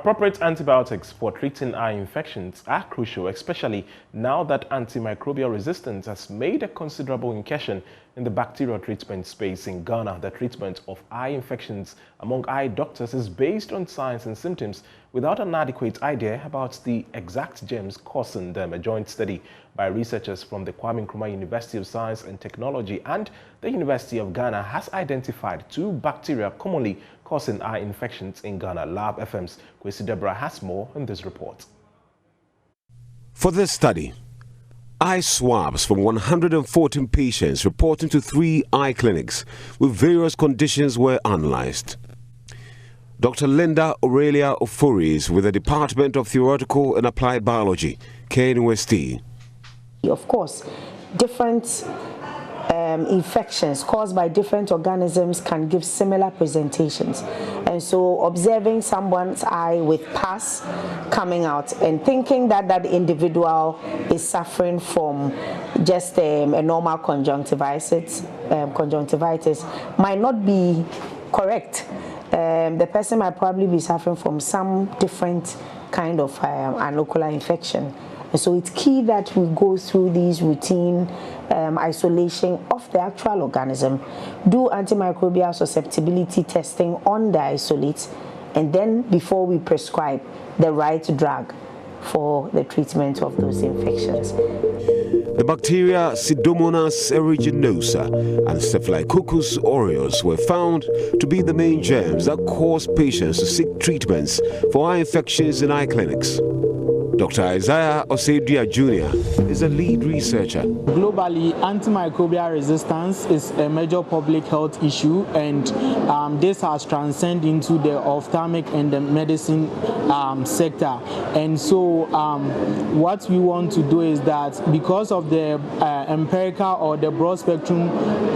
Appropriate antibiotics for treating eye infections are crucial, especially now that antimicrobial resistance has made a considerable incursion in the bacterial treatment space in Ghana. The treatment of eye infections among eye doctors is based on signs and symptoms without an adequate idea about the exact germs causing them. A joint study by researchers from the Kwame Nkrumah University of Science and Technology and the University of Ghana has identified two bacteria commonly causing eye infections in Ghana. Lab FM's Kwesi Deborah has more in this report. For this study, eye swabs from 114 patients reporting to 3 eye clinics with various conditions were analyzed. Dr. Linda Aurelia Ofori is with the Department of Theoretical and Applied Biology, KNUST. Of course, different infections caused by different organisms can give similar presentations, and so observing someone's eye with pus coming out and thinking that that individual is suffering from just a normal conjunctivitis might not be correct. The person might probably be suffering from some different kind of an ocular infection. And so it's key that we go through these routine isolation of the actual organism, do antimicrobial susceptibility testing on the isolates, and then before we prescribe the right drug for the treatment of those infections. The bacteria Pseudomonas aeruginosa and Staphylococcus aureus were found to be the main germs that cause patients to seek treatments for eye infections in eye clinics. Dr. Isaiah Osedia Jr. is a lead researcher. Globally, antimicrobial resistance is a major public health issue, and this has transcended into the ophthalmic and the medicine sector. And so what we want to do is that because of the empirical or the broad spectrum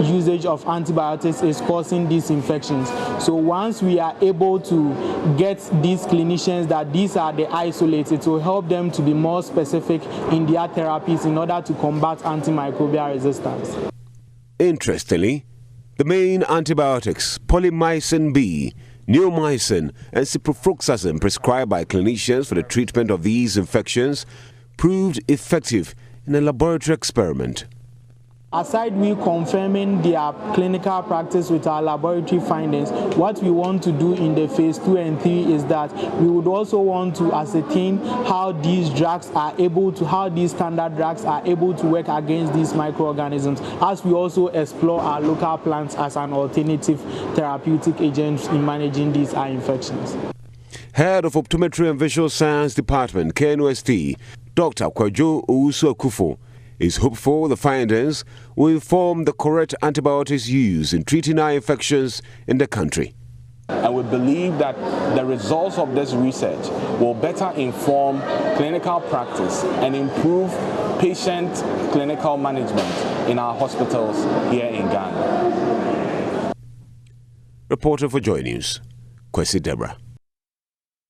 usage of antibiotics is causing these infections. So once we are able to get these clinicians that these are the isolates, it will help them to be more specific in their therapies in order to combat antimicrobial resistance. Interestingly, the main antibiotics, polymyxin B, neomycin, and ciprofloxacin prescribed by clinicians for the treatment of these infections proved effective in a laboratory experiment. Aside we confirming their clinical practice with our laboratory findings, what we want to do in the phase 2 and 3 is that we would also want to ascertain how these drugs are able to, how these standard drugs are able to work against these microorganisms, as we also explore our local plants as an alternative therapeutic agent in managing these eye infections. Head of Optometry and Visual Science Department, KNUST, Dr. Kwajo Owusu-Akufo, is hopeful the findings will inform the correct antibiotics used in treating eye infections in the country. And we believe that the results of this research will better inform clinical practice and improve patient clinical management in our hospitals here in Ghana. Reporter for JoyNews, Kwesi Deborah.